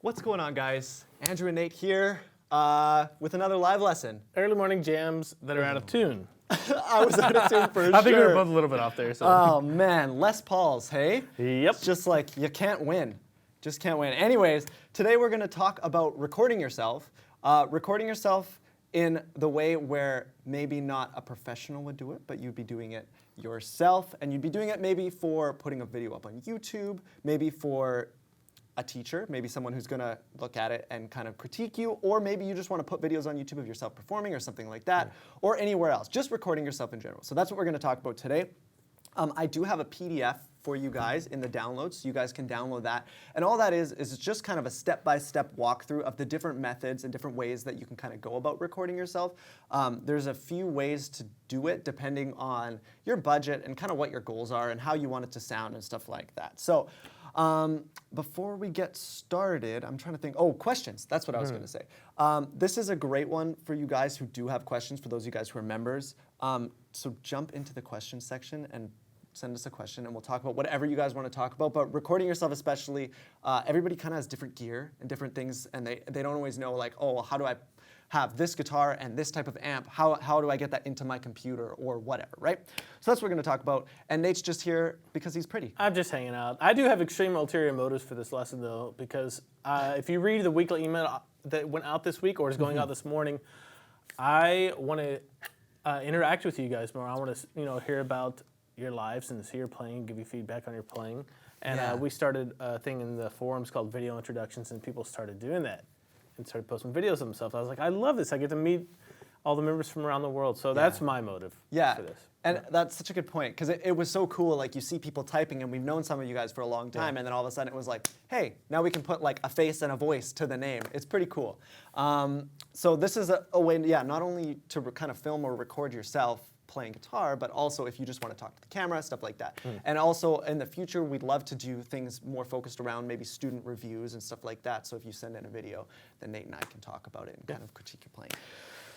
What's going on, guys? Andrew and Nate here with another live lesson. Early morning jams that are out of tune. I was out of tune for sure. I think we were both a little bit off there. So. Oh man, Les Pauls, hey? Yep. It's just like you can't win. Just can't win. Anyways, today we're going to talk about recording yourself. Recording yourself in the way where maybe not a professional would do it, but you'd be doing it yourself, and you'd be doing it maybe for putting a video up on YouTube, maybe for a teacher, maybe someone who's going to look at it and kind of critique you, or maybe you just want to put videos on YouTube of yourself performing or something like that, or anywhere else, just recording yourself in general. So that's what we're going to talk about today. I do have a PDF for you guys in the downloads, so you guys can download that. And all that is just kind of a step-by-step walkthrough of the different methods and different ways that you can kind of go about recording yourself. There's a few ways to do it depending on your budget and kind of what your goals are and how you want it to sound and stuff like that. So before we get started, I'm trying to think. Oh, questions. That's what I was going to say. This is a great one for you guys who do have questions, for those of you guys who are members. So jump into the questions section and send us a question, and we'll talk about whatever you guys want to talk about. But recording yourself especially, everybody kind of has different gear and different things, and they don't always know, like, oh, how do I have this guitar and this type of amp? How do I get that into my computer or whatever, right? So that's what we're going to talk about. And Nate's just here because he's pretty. I'm just hanging out. I do have extreme ulterior motives for this lesson, though, because if you read the weekly email that went out this week or is going out this morning, I want to interact with you guys more. I want to, hear about your lives and see your playing, give you feedback on your playing. And we started a thing in the forums called Video Introductions, and people started doing that and started posting videos of themselves. I was like, I love this. I get to meet all the members from around the world. So that's my motive for this. And that's such a good point, because it was so cool. Like, you see people typing, and we've known some of you guys for a long time, and then all of a sudden it was like, hey, now we can put like a face and a voice to the name. It's pretty cool. So this is a way, not only to kind of film or record yourself playing guitar, but also if you just want to talk to the camera, stuff like that. And also in the future, we'd love to do things more focused around maybe student reviews and stuff like that. So if you send in a video, then Nate and I can talk about it and kind of critique your playing.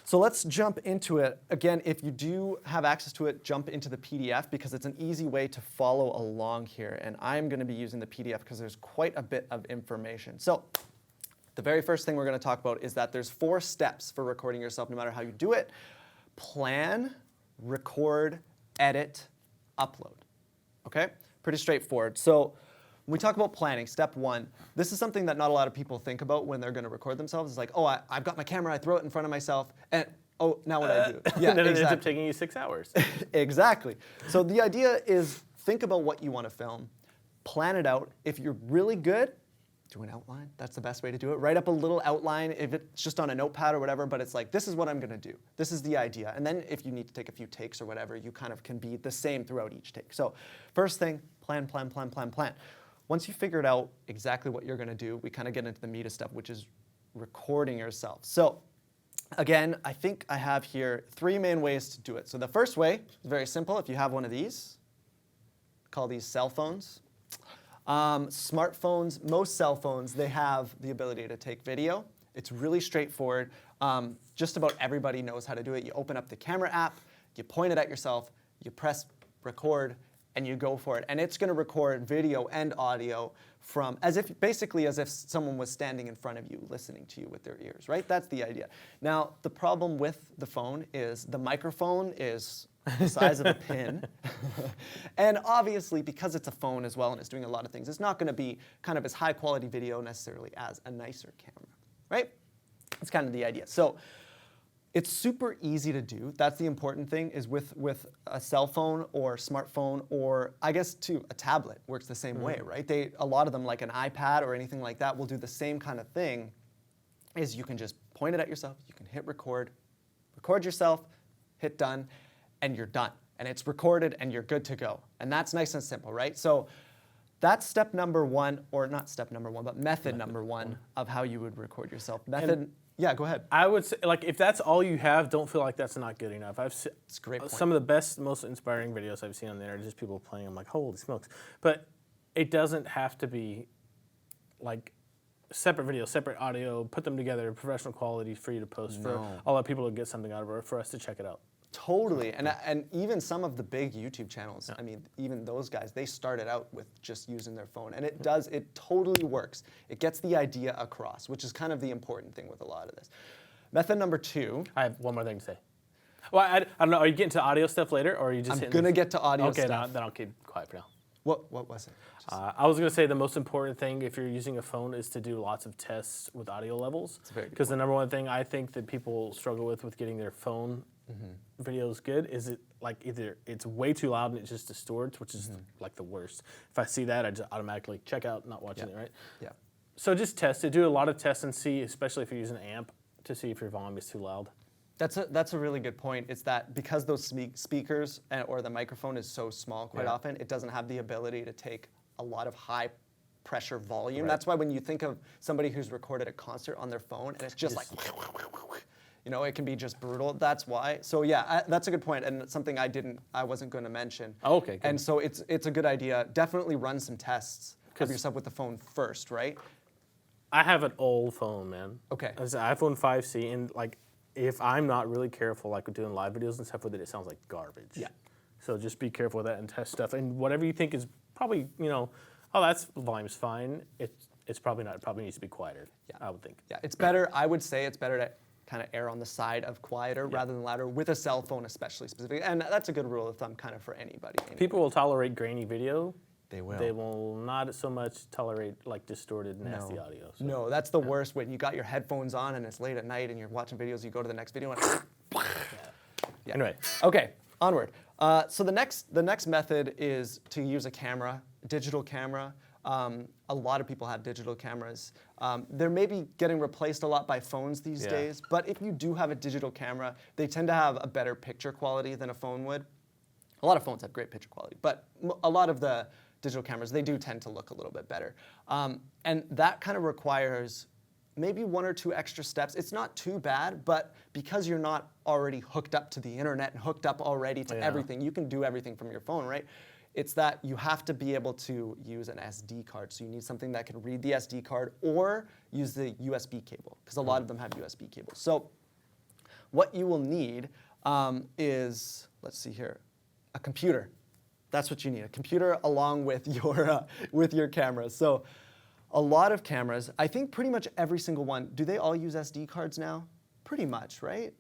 So let's jump into it. Again, if you do have access to it, jump into the PDF, because it's an easy way to follow along here. And I'm going to be using the PDF because there's quite a bit of information. So the very first thing we're going to talk about is that there's 4 steps for recording yourself, no matter how you do it. Plan, record, edit, upload. Okay? Pretty straightforward. So when we talk about planning, step 1, this is something that not a lot of people think about when they're going to record themselves. It's like, oh, I've got my camera, I throw it in front of myself, and oh, now what do I do? Yeah, and then it ends up taking you 6 hours. Exactly. So the idea is, think about what you want to film, plan it out. If you're really good, do an outline. That's the best way to do it. Write up a little outline, if it's just on a notepad or whatever, but it's like, this is what I'm going to do. This is the idea. And then if you need to take a few takes or whatever, you kind of can be the same throughout each take. So first thing, plan. Once you figured out exactly what you're going to do, we kind of get into the meat of stuff, which is recording yourself. So again, I think I have here 3 main ways to do it. So the first way is very simple. If you have one of these, call these cell phones. Smartphones, most cell phones, they have the ability to take video. It's really straightforward. Just about everybody knows how to do it. You open up the camera app, you point it at yourself, you press record, and you go for it. And it's going to record video and audio from basically as if someone was standing in front of you listening to you with their ears, right? That's the idea. Now, the problem with the phone is the microphone is the size of a pin. And obviously, because it's a phone as well and it's doing a lot of things, it's not going to be kind of as high quality video necessarily as a nicer camera, right? That's kind of the idea. So it's super easy to do. That's the important thing, is with a cell phone or smartphone, or I guess too, a tablet works the same way, right? A lot of them, like an iPad or anything like that, will do the same kind of thing. Is you can just point it at yourself, you can hit record yourself, hit done, and you're done. And it's recorded and you're good to go. And that's nice and simple, right? So that's step number 1, or not step number 1, but method number 1 of how you would record yourself. Yeah, go ahead. I would say, like, if that's all you have, don't feel like that's not good enough. It's a great point. Some of the best, most inspiring videos I've seen on there are just people playing. I'm like, holy smokes. But it doesn't have to be like separate video, separate audio, put them together, professional quality for you to post, for all the people to get something out of it, or for us to check it out. Totally, and even some of the big YouTube channels, I mean, even those guys, they started out with just using their phone, and it totally works. It gets the idea across, which is kind of the important thing with a lot of this. Method number 2. I have one more thing to say. Well, I don't know. Are you getting to audio stuff later, or are you just? I'm gonna get to audio stuff. stuff. Okay, then I'll keep quiet for now. What was it? I was going to say the most important thing if you're using a phone is to do lots of tests with audio levels. Because the number one thing I think that people struggle with getting their phone videos good is it like either it's way too loud and it just distorts, which is like the worst. If I see that, I just automatically check out, not watching it, right? Yeah. So just test it. Do a lot of tests and see, especially if you're using an amp, to see if your volume is too loud. That's a really good point. It's that because those speakers or the microphone is so small quite often, it doesn't have the ability to take a lot of high pressure volume. That's why when you think of somebody who's recorded a concert on their phone and it's just like, you know, it can be just brutal. That's why. So yeah, that's a good point, and it's something I wasn't going to mention. Okay. Good. And so it's a good idea. Definitely run some tests of yourself with the phone first, right? I have an old phone, man. Okay. It's an iPhone 5C, and like if I'm not really careful, like doing live videos and stuff with it, it sounds like garbage. Yeah. So just be careful with that and test stuff, and whatever you think is probably, you know, oh, that's volume's fine. It's probably not. It probably needs to be quieter. Yeah. I would think. Yeah, it's better. I would say it's better to kind of err on the side of quieter rather than louder with a cell phone, especially specifically. And that's a good rule of thumb, kind of for anybody. People will tolerate grainy video. They will. They will not so much tolerate like distorted, nasty audio. So. No, that's the worst when you got your headphones on and it's late at night and you're watching videos. You go to the next video and. Yeah. Anyway. Okay, onward. So the next method is to use a camera, digital camera. A lot of people have digital cameras. They're maybe getting replaced a lot by phones these days, but if you do have a digital camera, they tend to have a better picture quality than a phone would. A lot of phones have great picture quality, but a lot of the digital cameras, they do tend to look a little bit better. And that kind of requires maybe 1 or 2 extra steps. It's not too bad, but because you're not already hooked up to the internet and hooked up already to everything, you can do everything from your phone, right? It's that you have to be able to use an SD card. So you need something that can read the SD card or use the USB cable, because a lot of them have USB cables. So what you will need is, let's see here, a computer. That's what you need, a computer along with your camera. So a lot of cameras, I think pretty much every single one, do they all use SD cards now? Pretty much, right?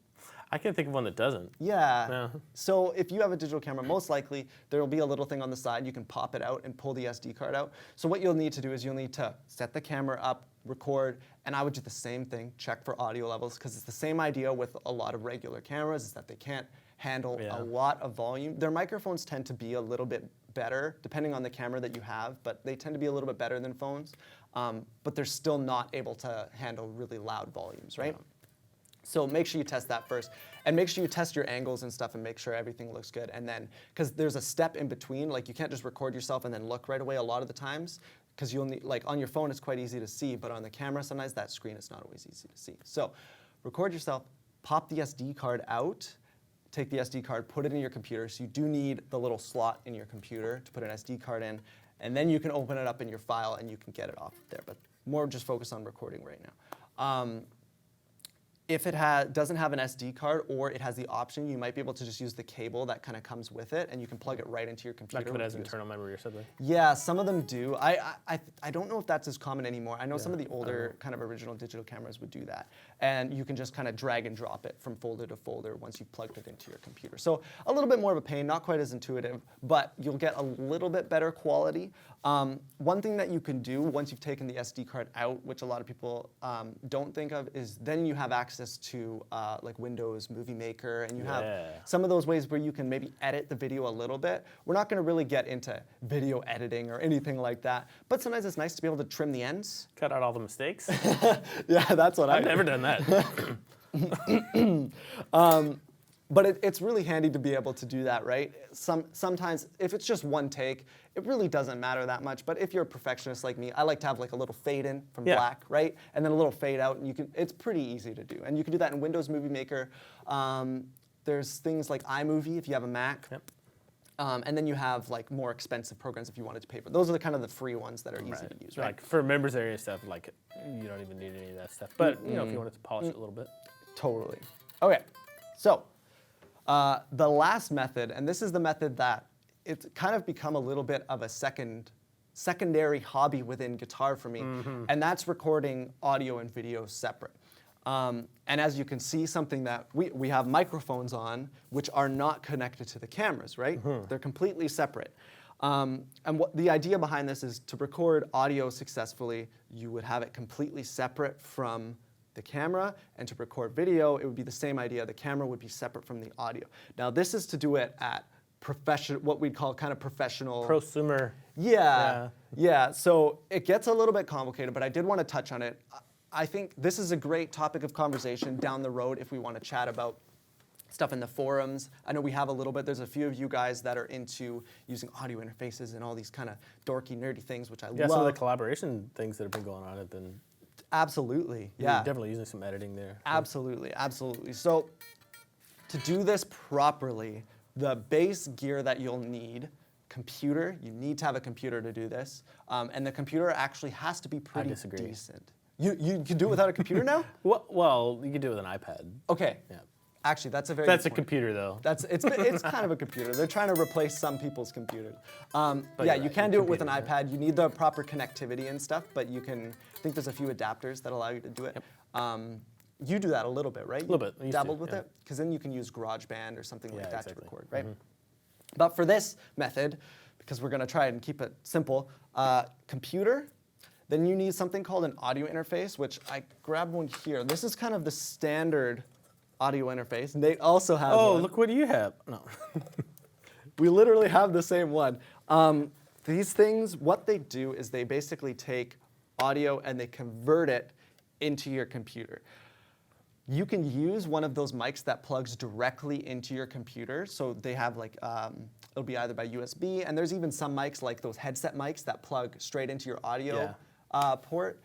I can't think of one that doesn't. Yeah. So if you have a digital camera, most likely there will be a little thing on the side. You can pop it out and pull the SD card out. So what you'll need to do is you'll need to set the camera up, record, and I would do the same thing, check for audio levels, because it's the same idea with a lot of regular cameras, is that they can't handle a lot of volume. Their microphones tend to be a little bit better, depending on the camera that you have, but they tend to be a little bit better than phones. But they're still not able to handle really loud volumes, right? Yeah. So make sure you test that first, and make sure you test your angles and stuff and make sure everything looks good. And then, because there's a step in between, like you can't just record yourself and then look right away a lot of the times, because you'll need, like on your phone it's quite easy to see, but on the camera sometimes that screen is not always easy to see. So record yourself, pop the SD card out, take the SD card, put it in your computer. So you do need the little slot in your computer to put an SD card in, and then you can open it up in your file and you can get it off there, but more just focus on recording right now. If it doesn't have an SD card, or it has the option, you might be able to just use the cable that kind of comes with it, and you can plug it right into your computer. Like if it has internal memory or something? Yeah, some of them do. I don't know if that's as common anymore. I know some of the older kind of original digital cameras would do that. And you can just kind of drag and drop it from folder to folder once you've plugged it into your computer. So a little bit more of a pain, not quite as intuitive, but you'll get a little bit better quality. One thing that you can do once you've taken the SD card out, which a lot of people don't think of, is then you have access to like Windows Movie Maker, and you have some of those ways where you can maybe edit the video a little bit. We're not going to really get into video editing or anything like that, but sometimes it's nice to be able to trim the ends. Cut out all the mistakes? Yeah, that's what I've never done that. But it's really handy to be able to do that, right? Sometimes, if it's just one take, it really doesn't matter that much. But if you're a perfectionist like me, I like to have like a little fade in from black, right? And then a little fade out, and it's pretty easy to do. And you can do that in Windows Movie Maker. There's things like iMovie if you have a Mac. Yep. And then you have like more expensive programs if you wanted to pay for. Those are the kind of the free ones that are easy to use, right? Like for members area stuff, like you don't even need any of that stuff. But you know, if you wanted to polish it a little bit. Totally. Okay, so The last method, and this is the method that it's kind of become a little bit of a secondary hobby within guitar for me, and that's recording audio and video separate. And as you can see, something that we have microphones on, which are not connected to the cameras, right? They're completely separate. And what the idea behind this is to record audio successfully, you would have it completely separate from the camera, and to record video, it would be the same idea. The camera would be separate from the audio. Now, this is to do it at what we'd call kind of professional. Prosumer. Yeah. So it gets a little bit complicated, but I did want to touch on it. I think this is a great topic of conversation down the road if we want to chat about stuff in the forums. I know we have a little bit. There's a few of you guys that are into using audio interfaces and all these kind of dorky, nerdy things, which I love. Yeah, some of the collaboration things that have been going on have been. Absolutely, You're definitely using some editing there. Absolutely. So to do this properly, the base gear that you'll need, computer, you need to have a computer to do this, and the computer actually has to be pretty decent. You can do it without a computer now? Well, you can do it with an iPad. Okay. Yeah. Actually, that's a very That's good a point. computer, though. It's kind of a computer. They're trying to replace some people's computers. Yeah, you're you right, can do it with an computer, iPad. You need the proper connectivity and stuff, but you can. I think there's a few adapters that allow you to do it. Yep. You do that a little bit, right? A little bit. I used to, dabbled with yeah. it, because then you can use GarageBand or something like that to record, right? Mm-hmm. But for this method, because we're going to try and keep it simple, computer. Then you need something called an audio interface, which I grabbed one here. This is kind of the standard audio interface. Nate also has one. Oh, look what you have. No. We literally have the same one. These things, what they do is they basically take audio and they convert it into your computer. You can use one of those mics that plugs directly into your computer. So they have like, it'll be either by USB, and there's even some mics like those headset mics that plug straight into your audio port.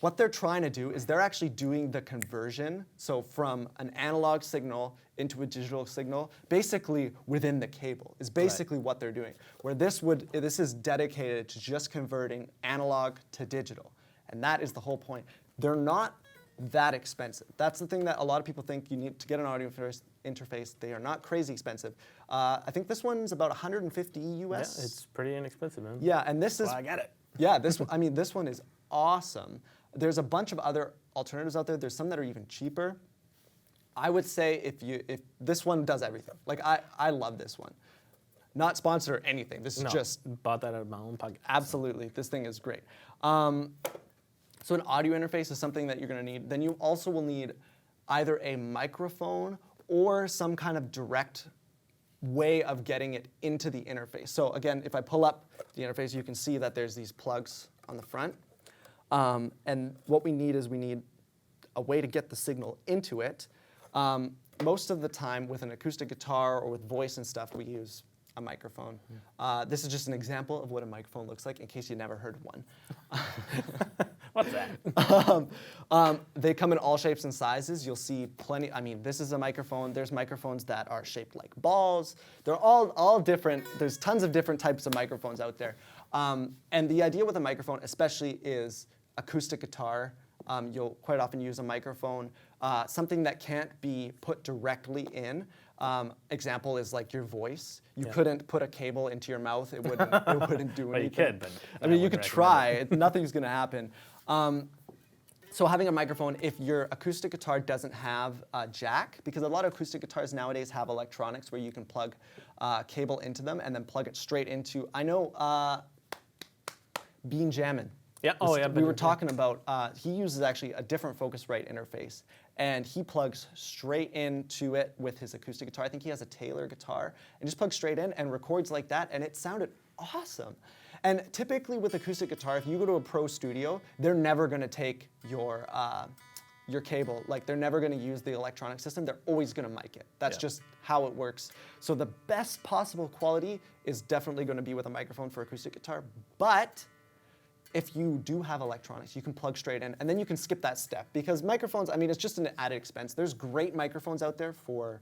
What they're trying to do is they're actually doing the conversion, so from an analog signal into a digital signal, basically within the cable, is basically what they're doing. Where this is dedicated to just converting analog to digital. And that is the whole point. They're not that expensive. That's the thing that a lot of people think you need to get an audio interface. They are not crazy expensive. I think this one's about 150 US. Yeah, it's pretty inexpensive, man. Yeah, and this is. Well, I get it. Yeah, this one is awesome. There's a bunch of other alternatives out there. There's some that are even cheaper. I would say if this one does everything. Like I love this one. Not sponsored or anything. This is just bought that out of my own pocket. Absolutely, this thing is great. So an audio interface is something that you're going to need. Then you also will need either a microphone or some kind of direct way of getting it into the interface. So again, if I pull up the interface, you can see that there's these plugs on the front. And what we need is a way to get the signal into it. Most of the time with an acoustic guitar or with voice and stuff, we use a microphone. This is just an example of what a microphone looks like in case you never heard of one. What's that? They come in all shapes and sizes. You'll see plenty. I mean, this is a microphone. There's microphones that are shaped like balls. They're all different. There's tons of different types of microphones out there. And the idea with a microphone, especially, is acoustic guitar. You'll quite often use a microphone, something that can't be put directly in. Example is like your voice. You couldn't put a cable into your mouth. It wouldn't do anything. Well, you could, but I mean, you could try. Nothing's going to happen. So having a microphone, if your acoustic guitar doesn't have a jack, because a lot of acoustic guitars nowadays have electronics where you can plug cable into them and then plug it straight into, I know, Bean Jammin'. Yeah. We were talking about, he uses actually a different Focusrite interface, and he plugs straight into it with his acoustic guitar. I think he has a Taylor guitar, and just plugs straight in and records like that, and it sounded awesome. And typically with acoustic guitar, if you go to a pro studio, they're never going to take your cable. Like, they're never going to use the electronic system. They're always going to mic it. That's just how it works. So the best possible quality is definitely going to be with a microphone for acoustic guitar, but if you do have electronics, you can plug straight in, and then you can skip that step, because microphones, I mean, it's just an added expense. There's great microphones out there for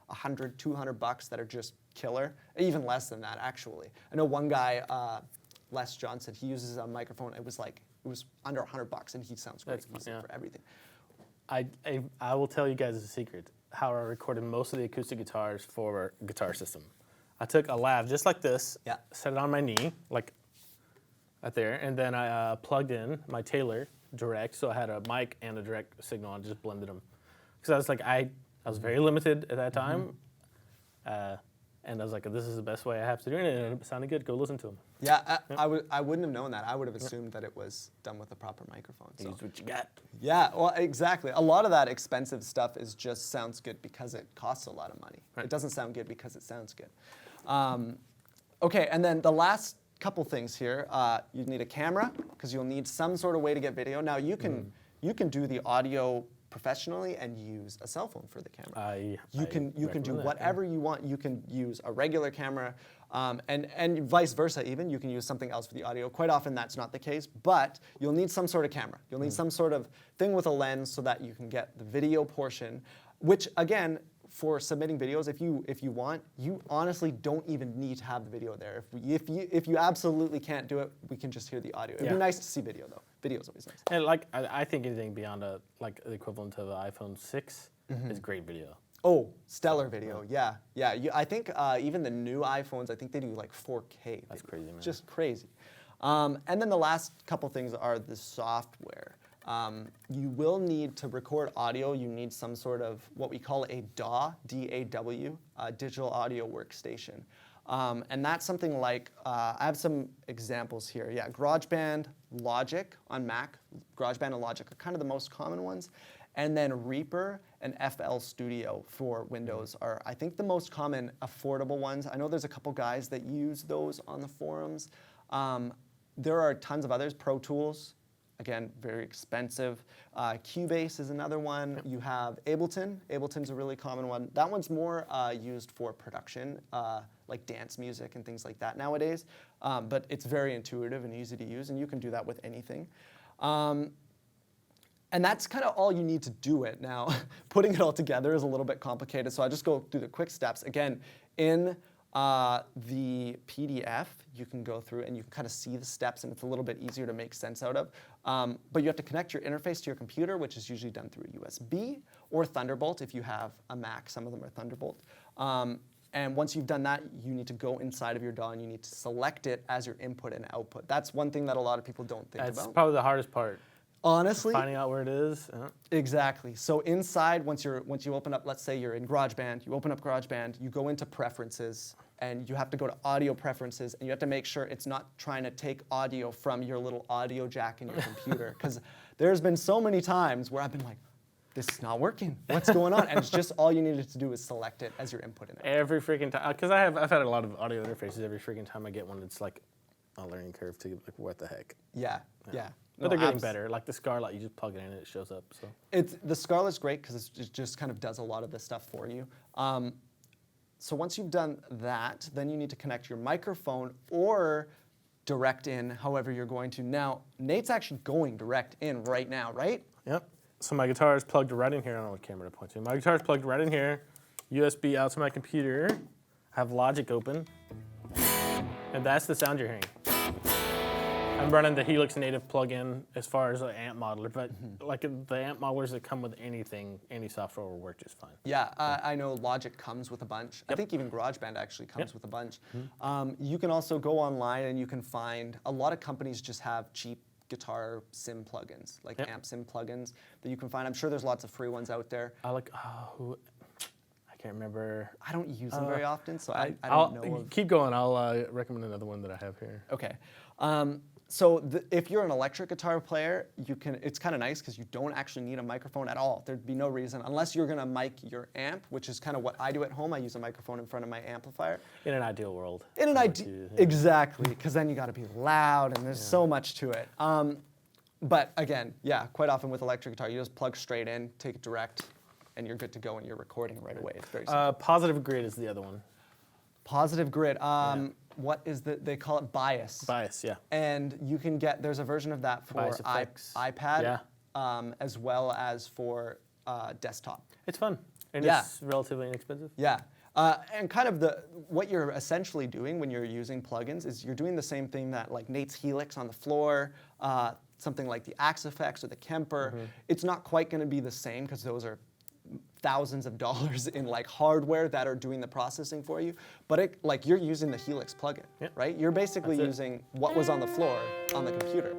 $100, $200 that are just killer, even less than that, actually. I know one guy, Les Johnson, he uses a microphone, it was under $100, and he sounds great. He uses it for everything. I will tell you guys a secret. how I recorded most of the acoustic guitars for Guitar System. I took a lav just like this, Yeah. set it on my knee, like right there, and then I plugged in my Taylor direct, so I had a mic and a direct signal and just blended them. Because I was like, I was very limited at that time, and I was like, this is the best way I have to do it, and it sounded good. Go listen to them. Yeah, I wouldn't have known that. I would have assumed that it was done with a proper microphone. So. Use what you got. Yeah, well, exactly. A lot of that expensive stuff is just sounds good because it costs a lot of money. Right. It doesn't sound good because it sounds good. Okay, and then the last couple things here, you need a camera because you'll need some sort of way to get video. Now you can do the audio professionally and use a cell phone for the camera. You can do whatever you want. You can use a regular camera, and vice versa even. You can use something else for the audio. Quite often that's not the case, but you'll need some sort of camera. You'll need some sort of thing with a lens so that you can get the video portion, which again, for submitting videos, if you want, you honestly don't even need to have the video there. If you absolutely can't do it, we can just hear the audio. It'd be nice to see video though. Video's always nice. And like I think anything beyond the equivalent of an iPhone 6 is great video. Oh, stellar video. Yeah. I think even the new iPhones, I think they do like 4K. That's crazy, man. Just crazy. And then the last couple things are the software. You will need to record audio. You need some sort of what we call a DAW, D-A-W, digital audio workstation. And that's something like, I have some examples here. Yeah, GarageBand, Logic on Mac. GarageBand and Logic are kind of the most common ones. And then Reaper and FL Studio for Windows are, I think, the most common affordable ones. I know there's a couple guys that use those on the forums. There are tons of others, Pro Tools. Again, very expensive. Cubase is another one. You have Ableton. Ableton's a really common one. That one's more used for production, like dance music and things like that nowadays. But it's very intuitive and easy to use, and you can do that with anything. And that's kind of all you need to do it. Now, putting it all together is a little bit complicated, so I'll just go through the quick steps. Again, in the PDF, you can go through and you can kind of see the steps, and it's a little bit easier to make sense out of. But you have to connect your interface to your computer, which is usually done through USB or Thunderbolt if you have a Mac. Some of them are Thunderbolt. And once you've done that, you need to go inside of your DAW and you need to select it as your input and output. That's one thing that a lot of people don't think about. That's probably the hardest part. Honestly, finding out where it is. Exactly. So inside, once you open up, let's say you're in GarageBand, you open up GarageBand, you go into Preferences, and you have to go to Audio Preferences, and you have to make sure it's not trying to take audio from your little audio jack in your computer, because there's been so many times where I've been like, this is not working. What's going on? And it's just all you needed to do is select it as your input and output. Every freaking time, because I've had a lot of audio interfaces. Every freaking time I get one, it's like a learning curve to like, what the heck. Yeah. But they're getting better. Like the Scarlett, you just plug it in and it shows up. So the Scarlett's great because it just kind of does a lot of this stuff for you. So once you've done that, then you need to connect your microphone or direct in, however you're going to. Now, Nate's actually going direct in right now, right? Yep. So my guitar is plugged right in here. I don't know what camera to point to. My guitar is plugged right in here. USB out to my computer. I have Logic open. And that's the sound you're hearing. I'm running the Helix native plugin as far as an amp modeler, but like the amp modelers that come with anything, any software will work just fine. Yeah, I know Logic comes with a bunch. I think even GarageBand actually comes with a bunch. You can also go online and you can find, a lot of companies just have cheap guitar sim plugins, like amp sim plugins that you can find. I'm sure there's lots of free ones out there. I can't remember. I don't use them very often, so I don't know. Keep going. I'll recommend another one that I have here. Okay. So if you're an electric guitar player, it's kind of nice because you don't actually need a microphone at all. There'd be no reason, unless you're going to mic your amp, which is kind of what I do at home. I use a microphone in front of my amplifier. In an ideal world. Exactly, because then you got to be loud and there's so much to it. But again, quite often with electric guitar, you just plug straight in, take it direct, and you're good to go and you're recording right away. It's very simple. Positive Grid is the other one. Positive Grid. What is they call it Bias. Bias, yeah. And you can there's a version of that for iPad, as well as for desktop. It's fun, and it's relatively inexpensive. Yeah, and kind of what you're essentially doing when you're using plugins is you're doing the same thing that like Nate's Helix on the floor, something like the Axe Effects or the Kemper. It's not quite going to be the same because those are thousands of dollars in like hardware that are doing the processing for you, but it, like you're using the Helix plugin, right? You're basically using what was on the floor on the computer.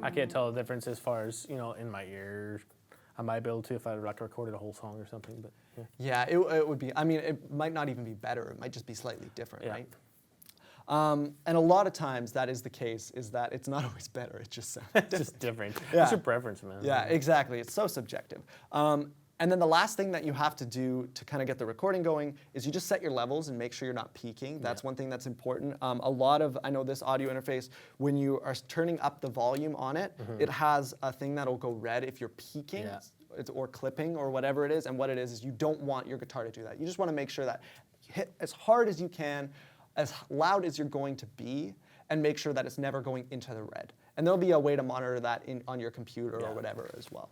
I can't tell the difference as far as, in my ears. I might be able to if I like recorded a whole song or something, but yeah. It would be, I mean, it might not even be better. It might just be slightly different, right? And a lot of times that is the case, is that it's not always better, it just sounds different. Just different. Yeah. It's your preference, man. Yeah, exactly. It's so subjective. And then the last thing that you have to do to kind of get the recording going is you just set your levels and make sure you're not peaking. That's one thing that's important. A lot of, I know this audio interface, when you are turning up the volume on it, it has a thing that'll go red if you're peaking or clipping or whatever it is. And what it is you don't want your guitar to do that. You just want to make sure that you hit as hard as you can, as loud as you're going to be, and make sure that it's never going into the red. And there'll be a way to monitor that on your computer or whatever as well.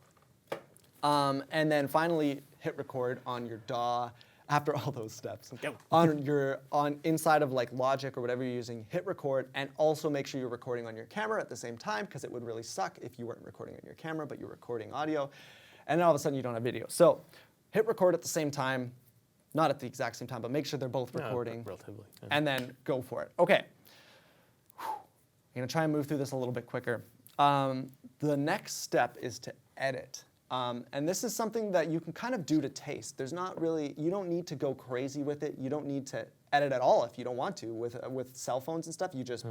And then finally, hit record on your DAW. After all those steps, on inside of like Logic or whatever you're using, hit record, and also make sure you're recording on your camera at the same time, because it would really suck if you weren't recording on your camera but you're recording audio, and then all of a sudden you don't have video. So hit record at the same time, not at the exact same time, but make sure they're both recording, relatively, and then go for it. Okay, I'm gonna try and move through this a little bit quicker. The next step is to edit. And this is something that you can kind of do to taste. There's not really, you don't need to go crazy with it. You don't need to edit at all if you don't want to. With cell phones and stuff, you just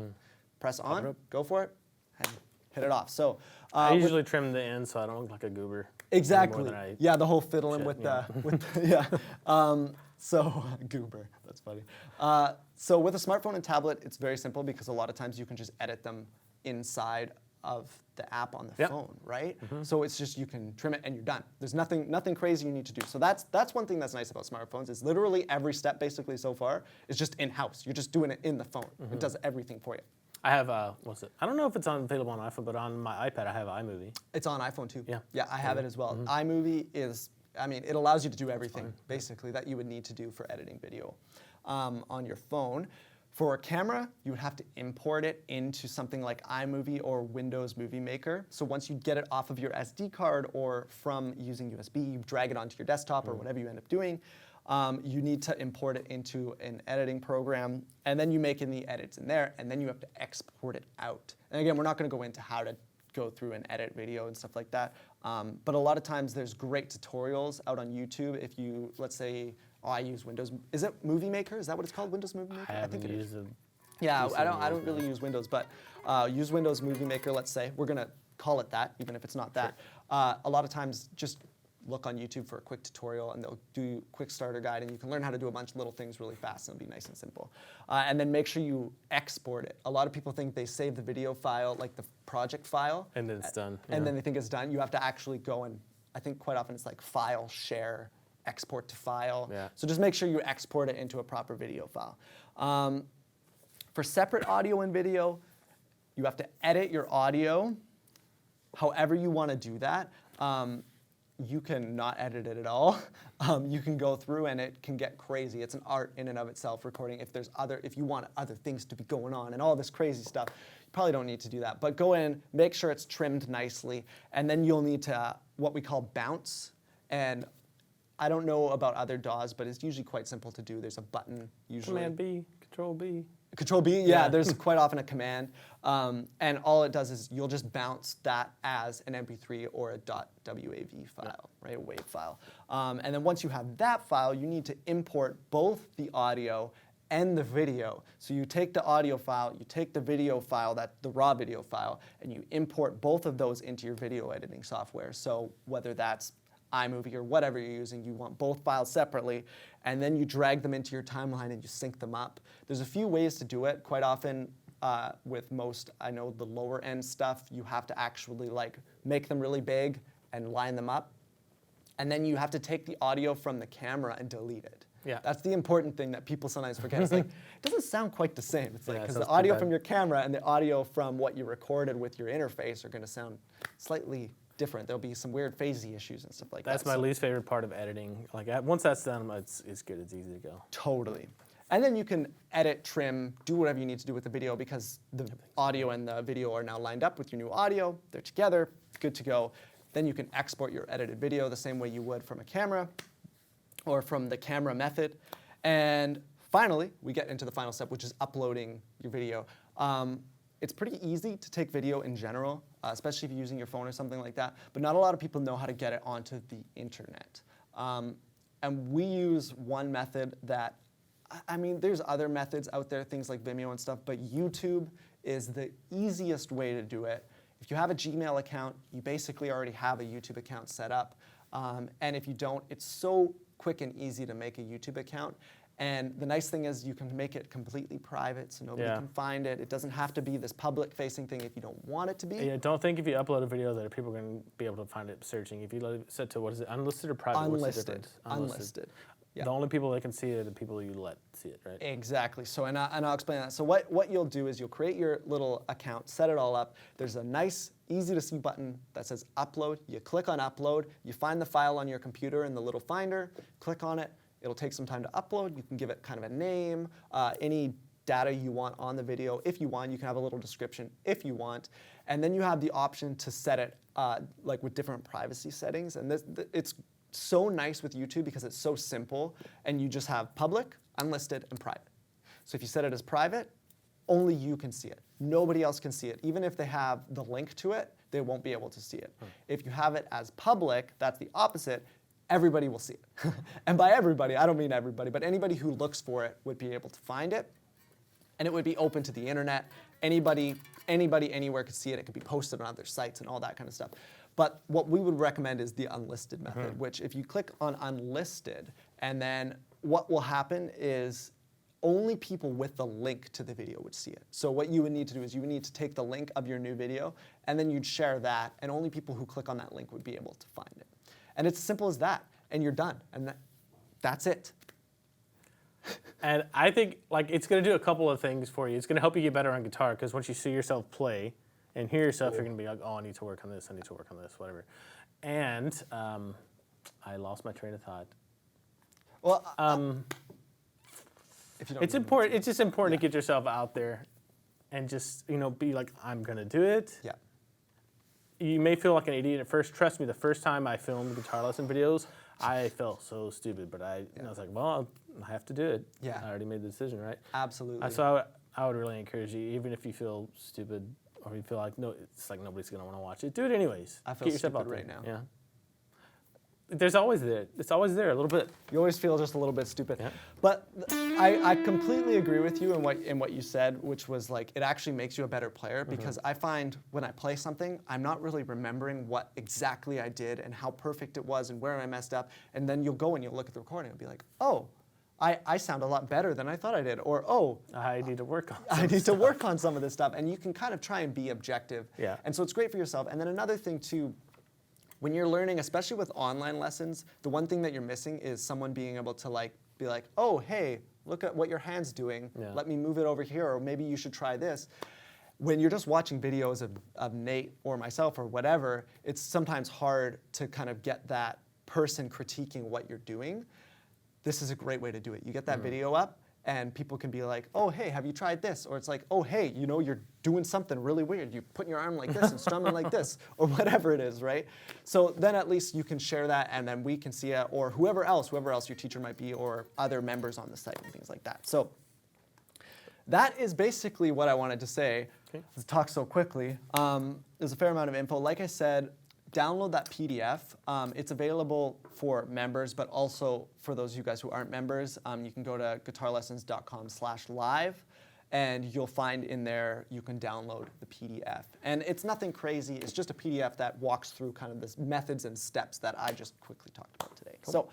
press on, go for it, and hit it off. So I usually trim the end so I don't look like a goober. Exactly. Yeah, the whole fiddling with the so goober. That's funny. So with a smartphone and tablet, it's very simple because a lot of times you can just edit them inside of the app on the phone, right? So it's just, you can trim it and you're done. There's nothing crazy you need to do. So that's one thing that's nice about smartphones, is literally every step basically so far is just in-house. You're just doing it in the phone. It does everything for you. I have, what's it? I don't know if it's available on iPhone, but on my iPad I have iMovie. It's on iPhone too. Yeah. Yeah, I have it as well. iMovie is, I mean, it allows you to do everything basically that you would need to do for editing video on your phone. For a camera, you would have to import it into something like iMovie or Windows Movie Maker. So once you get it off of your SD card or from using USB, you drag it onto your desktop or whatever you end up doing, you need to import it into an editing program, and then you make any edits in there, and then you have to export it out. And again, we're not going to go into how to go through and edit video and stuff like that, but a lot of times there's great tutorials out on YouTube. If you, let's say, I use Windows. Is it Movie Maker? Is that what it's called? Windows Movie Maker? I think it is. Yeah, I don't really use Windows, but use Windows Movie Maker. Let's say we're gonna call it that, even if it's not that. A lot of times, just look on YouTube for a quick tutorial, and they'll do a quick starter guide, and you can learn how to do a bunch of little things really fast, and it'll be nice and simple. And then make sure you export it. A lot of people think they save the video file, like the project file, and then it's done. And then they think it's done. You have to actually go and, I think quite often it's like file, share, export to file. So just make sure you export it into a proper video file. For separate audio and video, you have to edit your audio however you want to do that. You can not edit it at all. You can go through and it can get crazy. It's an art in and of itself, recording. If you want other things to be going on and all this crazy stuff, you probably don't need to do that. But go in, make sure it's trimmed nicely, and then you'll need to what we call bounce. And I don't know about other DAWs, but it's usually quite simple to do. There's a button usually. Command B, Control B. Control B, yeah, there's quite often a command. And all it does is you'll just bounce that as an MP3 or a .wav file, right, a WAV file. And then once you have that file, you need to import both the audio and the video. So you take the audio file, you take the video file, the raw video file, and you import both of those into your video editing software. So whether that's iMovie or whatever you're using, you want both files separately, and then you drag them into your timeline and you sync them up. There's a few ways to do it. Quite often with most, I know the lower end stuff, you have to actually like make them really big and line them up. And then you have to take the audio from the camera and delete it. Yeah. That's the important thing that people sometimes forget. It's like, it doesn't sound quite the same. It's like, because it the audio from your camera and the audio from what you recorded with your interface are going to sound slightly different. There'll be some weird phasey issues and stuff like that. That's my least favorite part of editing. Like once that's done, it's good. It's easy to go. Totally. And then you can edit, trim, do whatever you need to do with the video, because the audio and the video are now lined up with your new audio. They're together, good to go. Then you can export your edited video the same way you would from a camera or from the camera method. And finally, we get into the final step, which is uploading your video. It's pretty easy to take video in general, especially if you're using your phone or something like that, but not a lot of people know how to get it onto the internet. And we use one method that, I mean, there's other methods out there, things like Vimeo and stuff, but YouTube is the easiest way to do it. If you have a Gmail account, you basically already have a YouTube account set up. And if you don't, it's so quick and easy to make a YouTube account. And the nice thing is you can make it completely private so nobody can find it. It doesn't have to be this public-facing thing if you don't want it to be. Yeah, don't think if you upload a video that people are going to be able to find it searching. If you let it set to, what is it, unlisted or private? Unlisted. What's the difference? Unlisted. Yeah. The only people that can see it are the people you let see it, right? Exactly. So, and I'll explain that. So what you'll do is you'll create your little account, set it all up. There's a nice, easy to see button that says upload. You click on upload. You find the file on your computer in the little finder. Click on it. It'll take some time to upload. You can give it kind of a name, any data you want on the video. If you want, you can have a little description if you want. And then you have the option to set it like with different privacy settings. And it's so nice with YouTube because it's so simple. And you just have public, unlisted, and private. So if you set it as private, only you can see it. Nobody else can see it. Even if they have the link to it, they won't be able to see it. If you have it as public, that's the opposite. Everybody will see it. And by everybody, I don't mean everybody, but anybody who looks for it would be able to find it. And it would be open to the internet. Anybody anywhere could see it. It could be posted on other sites and all that kind of stuff. But what we would recommend is the unlisted method, which if you click on unlisted, and then what will happen is only people with the link to the video would see it. So what you would need to do is you would need to take the link of your new video, and then you'd share that, and only people who click on that link would be able to find it. And it's as simple as that, and you're done, and that's it. And I think like it's going to do a couple of things for you. It's going to help you get better on guitar because once you see yourself play and hear yourself, you're going to be like, oh, I need to work on this, I need to work on this, whatever. And I lost my train of thought. Well, if you don't it's important. It's just important to get yourself out there and just be like, I'm going to do it. Yeah. You may feel like an idiot at first. Trust me, the first time I filmed guitar lesson videos, I felt so stupid. But I was like, well, I have to do it. Yeah. I already made the decision, right? Absolutely. So I would really encourage you, even if you feel stupid or you feel like it's like nobody's gonna want to watch it, do it anyways. I feel Get yourself stupid out there. right now. Yeah. There's always there. It's always there a little bit. You always feel just a little bit stupid. Yeah. But I completely agree with you in what you said, which was like it actually makes you a better player because I find when I play something, I'm not really remembering what exactly I did and how perfect it was and where I messed up. And then you'll go and you'll look at the recording and be like, oh, I sound a lot better than I thought I did. Or, oh, I need to work on some of this stuff. And you can kind of try and be objective. Yeah. And so it's great for yourself. And then another thing too, when you're learning, especially with online lessons, the one thing that you're missing is someone being able to be like, oh, hey, look at what your hand's doing. Yeah. Let me move it over here, or maybe you should try this. When you're just watching videos of Nate or myself or whatever, it's sometimes hard to kind of get that person critiquing what you're doing. This is a great way to do it. You get that video up, and people can be like, oh, hey, have you tried this? Or it's like, oh, hey, you're doing something really weird. You're putting your arm like this and strumming like this, or whatever it is, right? So then at least you can share that, and then we can see it, or whoever else your teacher might be, or other members on the site and things like that. So that is basically what I wanted to say. Okay. To talk so quickly. There's a fair amount of info. Like I said, download that PDF. It's available for members, but also for those of you guys who aren't members, you can go to guitarlessons.com/live, and you'll find in there you can download the PDF. And it's nothing crazy. It's just a PDF that walks through kind of the methods and steps that I just quickly talked about today. Cool.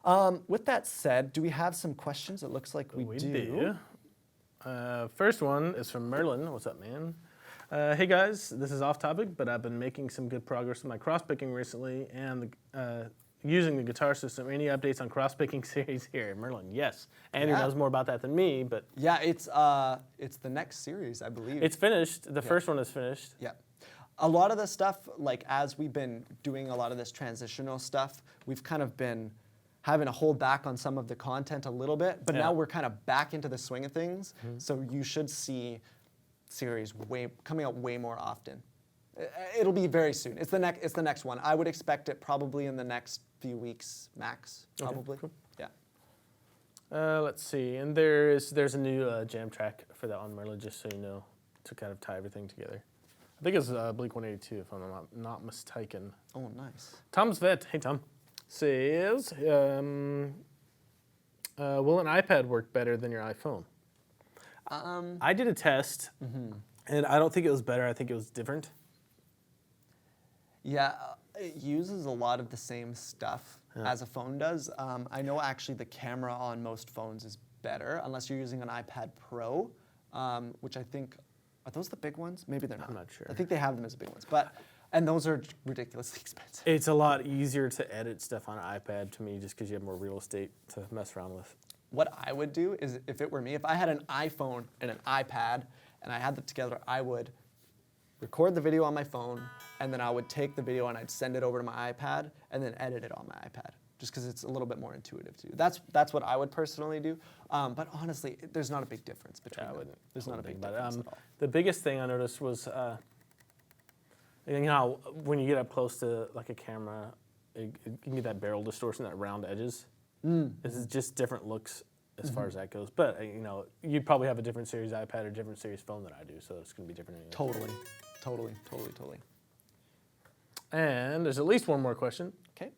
So with that said, do we have some questions? It looks like we do. First one is from Merlin. What's up, man? Hey guys, this is off topic, but I've been making some good progress with my cross-picking recently and using the guitar system. Any updates on cross-picking series here? Merlin, yes. Andrew knows more about that than me, but... Yeah, it's the next series, I believe. It's finished. The first one is finished. Yeah. A lot of the stuff, like as we've been doing a lot of this transitional stuff, we've kind of been having to hold back on some of the content a little bit, but now we're kind of back into the swing of things, so you should see series coming out way more often. It'll be very soon. It's the next one. I would expect it probably in the next few weeks max. Probably. Okay, cool. Yeah. Let's see, and there's a new jam track for that on Merlin, just so you know, to kind of tie everything together. I think it's Blink 182, if I'm not mistaken. Oh, nice. Tom's Vet, hey Tom, says, will an iPad work better than your iPhone? I did a test, and I don't think it was better. I think it was different. Yeah, it uses a lot of the same stuff as a phone does. I know actually the camera on most phones is better, unless you're using an iPad Pro, which I think, are those the big ones? Maybe they're not. I'm not sure. I think they have them as big ones, and those are ridiculously expensive. It's a lot easier to edit stuff on an iPad to me, just because you have more real estate to mess around with. What I would do is, if it were me, if I had an iPhone and an iPad, and I had them together, I would record the video on my phone, and then I would take the video and I'd send it over to my iPad, and then edit it on my iPad, just because it's a little bit more intuitive to do. That's what I would personally do. But honestly, there's not a big difference between them. There's not a big difference at all. The biggest thing I noticed was, you know, when you get up close to like a camera, you can get that barrel distortion, that round edges. This is just different looks as far as that goes. But you know, you'd probably have a different series iPad or different series phone than I do, so it's going to be different anyway. Totally. And there's at least one more question. Okay.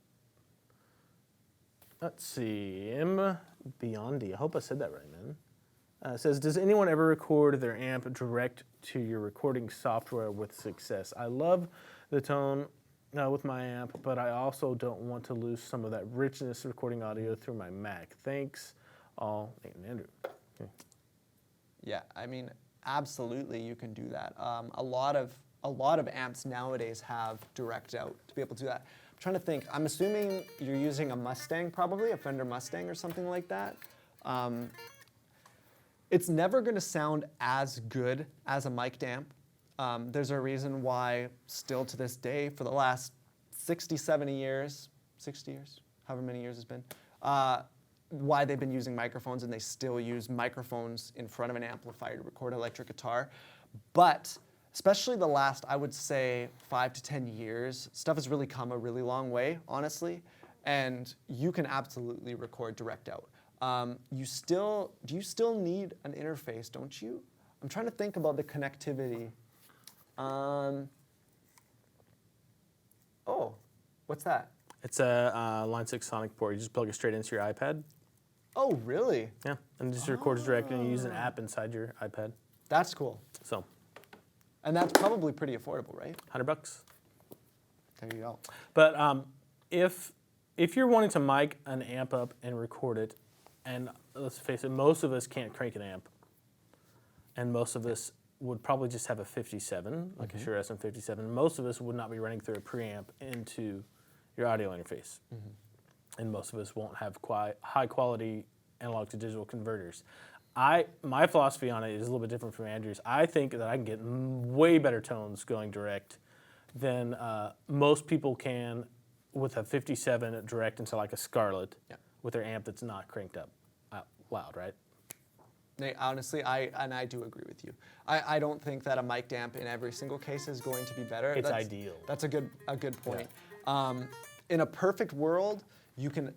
Let's see, M. Biondi, I hope I said that right, man. Says, does anyone ever record their amp direct to your recording software with success? I love the tone with my amp, but I also don't want to lose some of that richness recording audio through my Mac. Thanks, all, Nate and Andrew. Okay. Yeah, I mean, absolutely, you can do that. A lot of amps nowadays have direct out to be able to do that. I'm trying to think. I'm assuming you're using a Mustang, probably a Fender Mustang or something like that. It's never going to sound as good as a mic'd amp. There's a reason why, still to this day, for the last 60 years, however many years it's been, why they've been using microphones, and they still use microphones in front of an amplifier to record electric guitar. But especially the last, I would say, 5 to 10 years, stuff has really come a really long way, honestly, and you can absolutely record direct out. Do you still need an interface, don't you? I'm trying to think about the connectivity. Oh, what's that? It's a Line 6 Sonic port. You just plug it straight into your iPad. Oh, really? Yeah, and it just records direct, and you use an app inside your iPad. That's cool. So. And that's probably pretty affordable, right? $100. There you go. But if you're wanting to mic an amp up and record it, and let's face it, most of us can't crank an amp, and most of us would probably just have a 57, like a Shure SM57. Most of us would not be running through a preamp into your audio interface. And most of us won't have high quality analog to digital converters. My philosophy on it is a little bit different from Andrew's. I think that I can get way better tones going direct than most people can with a 57 direct into like a Scarlett with their amp that's not cranked up loud, right? Nate, honestly, I do agree with you. I don't think that a mic'd amp in every single case is going to be better. It's ideal. That's a good point. Yeah. In a perfect world, you can,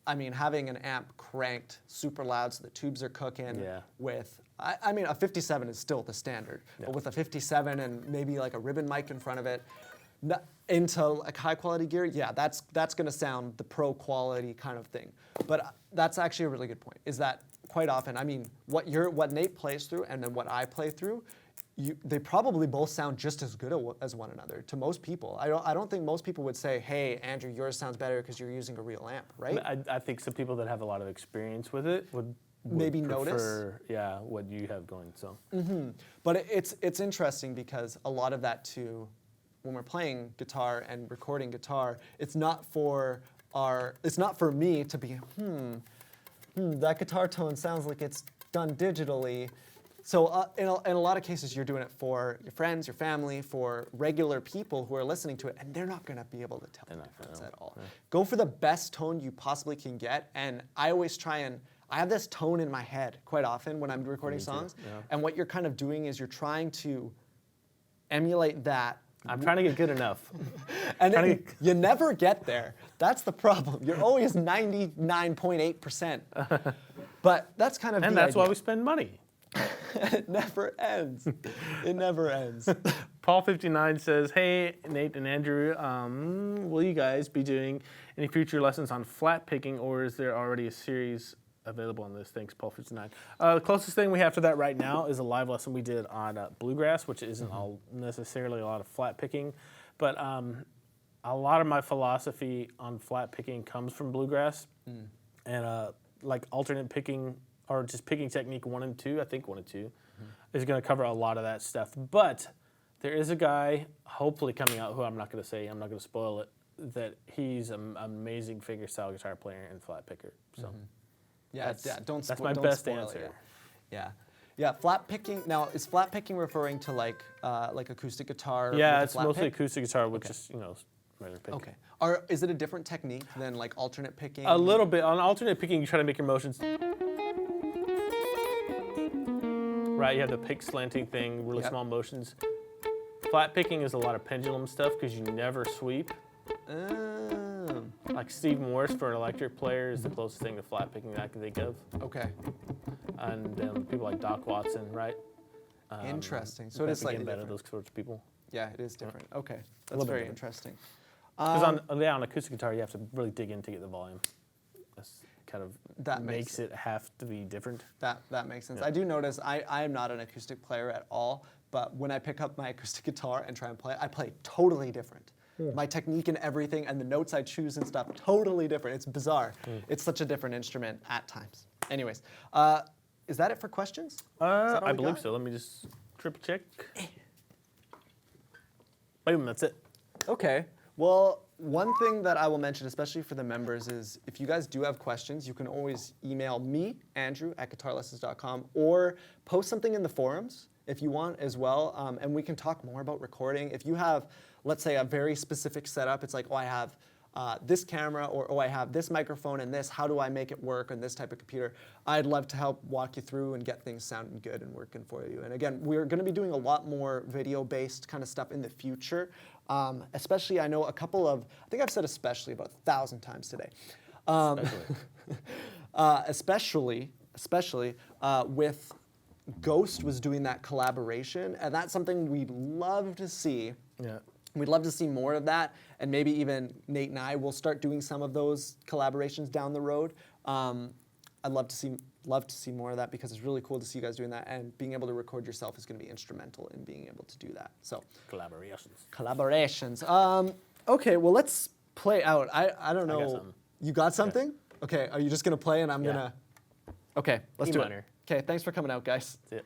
I mean, having an amp cranked super loud so the tubes are cooking with, I mean, a 57 is still the standard, but with a 57 and maybe like a ribbon mic in front of it, into like high quality gear, that's going to sound the pro quality kind of thing. But that's actually a really good point, is that quite often, I mean, what Nate plays through and then what I play through, they probably both sound just as good as one another to most people. I don't think most people would say, hey, Andrew, yours sounds better because you're using a real amp, right? I think some people that have a lot of experience with it would maybe prefer, notice. What you have going. So. But it's interesting because a lot of that too, when we're playing guitar and recording guitar, it's not for me to be, that guitar tone sounds like it's done digitally. So in a lot of cases, you're doing it for your friends, your family, for regular people who are listening to it, and they're not going to be able to tell the difference at all. Yeah. Go for the best tone you possibly can get, and I always I have this tone in my head quite often when I'm recording songs, and what you're kind of doing is you're trying to emulate that I'm trying to get good enough. And you never get there. That's the problem. You're always 99.8%. But that's kind of And the that's why idea. we spend money. It never ends. It never ends. Paul59 says, hey, Nate and Andrew, will you guys be doing any future lessons on flat picking, or is there already a series available on this? Thanks, Paul59. The closest thing we have to that right now is a live lesson we did on bluegrass, which isn't all necessarily a lot of flat picking, but a lot of my philosophy on flat picking comes from bluegrass, and like alternate picking, or just picking technique 1 and 2, I think 1 and 2, is going to cover a lot of that stuff. But there is a guy, hopefully coming out, who I'm not going to say, I'm not going to spoil it, that he's an amazing figure style guitar player and flat picker. So That's that's my don't best spoil answer. It, yeah. Flat picking. Now, is flat picking referring to like acoustic guitar? Yeah, with a it's flat mostly pick? acoustic guitar with just regular picking. Okay. Is it a different technique than like alternate picking? A little bit. On alternate picking, you try to make your motions. Right, you have the pick slanting thing, really Yep. small motions. Flat picking is a lot of pendulum stuff because you never sweep. Like Steve Morse for an electric player is the closest thing to flat picking that I can think of. Okay. And people like Doc Watson, right? Interesting. So it is slightly better, different. those sorts of people. Yeah, it is different. Okay, that's little bit very different. interesting. Because on acoustic guitar, you have to really dig in to get the volume. That's kind of That makes makes it have to be different. That makes sense. Yeah. I do notice I am not an acoustic player at all, but when I pick up my acoustic guitar and try and play, I play totally different. My technique and everything and the notes I choose and stuff, totally different. It's bizarre. It's such a different instrument at times. Anyways, is that it for questions? Is that all I we believe got? so. Let me just triple check. Boom, that's it. Okay. Well, one thing that I will mention, especially for the members, is if you guys do have questions, you can always email me, Andrew, at guitarlessons.com, or post something in the forums if you want as well, and we can talk more about recording. If you have, let's say, a very specific setup, it's like, oh, I have this camera, or oh, I have this microphone and this, how do I make it work on this type of computer? I'd love to help walk you through and get things sounding good and working for you. And again, we're gonna be doing a lot more video-based kind of stuff in the future. Especially, I know a couple of, I think I've said especially about 1,000 times today. Especially with Ghost was doing that collaboration, and that's something we'd love to see. Yeah. We'd love to see more of that, and maybe even Nate and I will start doing some of those collaborations down the road. I'd love to see more of that because it's really cool to see you guys doing that, and being able to record yourself is going to be instrumental in being able to do that. So collaborations. Okay, well let's play out. I don't know. got something. You got something? Okay, are you just gonna play and I'm Yeah. gonna? Okay, let's E do minor. it. Okay, thanks for coming out, guys. That's it.